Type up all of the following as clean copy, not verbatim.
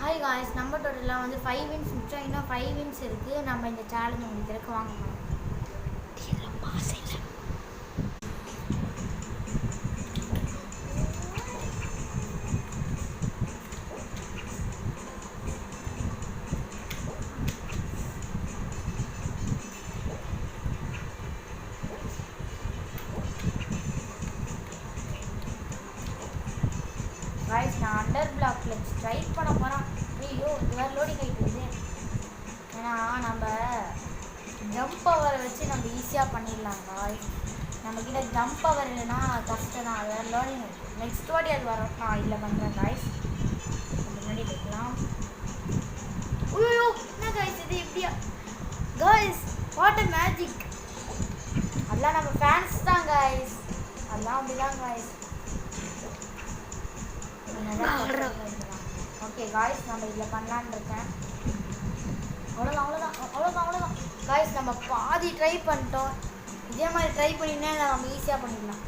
Hi guys, நம்ம டோட்டலாக வந்து 5 வின்ஸ் மிச்சம். இன்னும் 5 வின்ஸ் இருக்குது. நம்ம இந்த சேலஞ்ச் முடிக்கிறதுக்கு வாங்க போகலாம். காய்ஸ், நான் அண்டர் பிளாக்ல ட்ரை பண்ண போகிறேன். ஐயோ, இது வேறு லோடிங் ஆகிட்டு. ஏன்னா நம்ம ஜம்ப் பவரை வச்சு நம்ம ஈஸியாக பண்ணிடலாம் காய்ஸ். நம்மக்கிட்ட ஜம்ப் பவர் இல்லைன்னா கஷ்டம் தான். அது வேறு லோடிங் ஆகிட்டு. நெக்ஸ்ட் வாட்டி அது வரும். நான் இல்லை பண்ணுறேன் காய்ஸ். முன்னாடி வைக்கலாம். ஐயோ, என்ன காய்ஸ் இது எப்படியா காய்ஸ்? What a magic! அதெல்லாம் நம்ம ஃபேன்ஸ் தான் காய்ஸ். அதெல்லாம் அப்படிதான் காய்ஸ். ஓகே காய்ஸ், நம்ம இதில் பண்ணலான்னு இருக்கேன். அவ்வளோதான் காய்ஸ். நம்ம பாதி ட்ரை பண்ணிட்டோம். இதே மாதிரி ட்ரை பண்ணினே நம்ம ஈஸியாக பண்ணிடலாம்.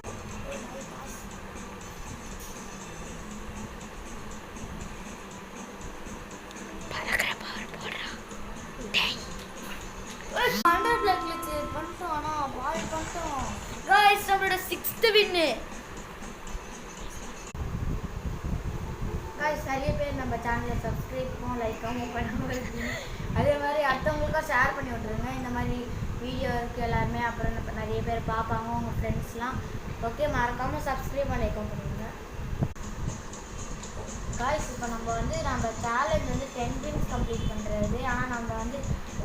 அண்டர் பிளாக்ல பண்ணிட்டோம். ஆனால் பாதி பண்ணிட்டோம் காய்ஸ். நம்மளோட 6th வின்னு காய்ஸ். நிறைய பேர் நம்ம சேனலை சப்ஸ்கிரைப்பும் லைக்கும் பண்ணாமல் இருக்கீங்க. அதே மாதிரி அடுத்தவங்களுக்கும் ஷேர் பண்ணி விட்ருங்க. இந்த மாதிரி வீடியோ இருக்குது எல்லாருமே. அப்புறம் நிறைய பேர் பார்ப்பாங்க, உங்கள் ஃப்ரெண்ட்ஸ்லாம். ஓகே, மறக்காமல் சப்ஸ்கிரைப் லைக்கும் பண்ணுங்க காய்ஸ். இப்போ நம்ம சேலஞ்ச் வந்து 10 வின்ஸ் கம்ப்ளீட் பண்ணுறது. ஆனால் நம்ம வந்து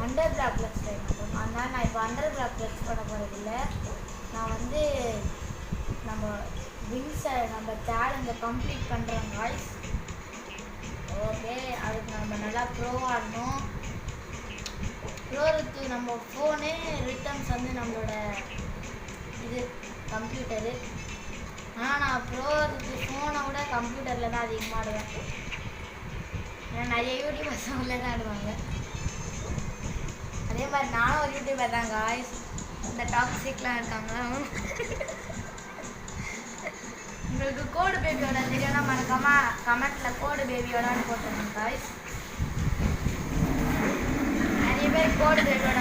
அண்டர் பிளாக் ப்ளக்ஸ் ட்ரை பண்ணுறோம். அதனால் நான் இப்போ அண்டர் பிளாக் ப்ளக்ஸ் பண்ண போகிறதில்ல. நான் வந்து நம்ம வின்ஸை நம்ம சேலஞ்சை கம்ப்ளீட் பண்ணுறோம் காய்ஸ். ஓகே, அதுக்கு நம்ம நல்லா ப்ரோ ஆடணும். ப்ரோருக்கு நம்ம ஃபோனு ரிட்டர்ன்ஸ் வந்து நம்மளோட இது கம்ப்யூட்டரு. ஆனால் நான் ப்ரோருக்கு ஃபோனை விட கம்ப்யூட்டரில் தான் அதிகமாக ஆடுவேன். ஏன்னா நிறைய யூடியூபர்ஸ் அவங்களே தான் ஆடுவாங்க. அதே மாதிரி நானும் ஒரு யூடியூபர் தான் காய்ஸ். இந்த டாக்ஸிக்லாம் இருக்காங்க. உங்களுக்கு கோடு பேபியோட தெரியும்னா மறக்காம கமெண்ட்ல கோடு பேபியோடான்னு போட்டுருங்க காய்ஸ். நிறைய பேர் கோடு பேபியோட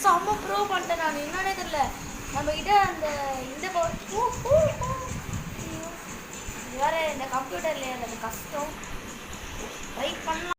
செம்ம ப்ரோ பண்ணிட்டேன் நான். என்னன்னே தெரியல. நம்ம கிட்ட அந்த இந்த வேறு இந்த கம்ப்யூட்டரில் அது கஷ்டம். ட்ரை பண்ணலாம்.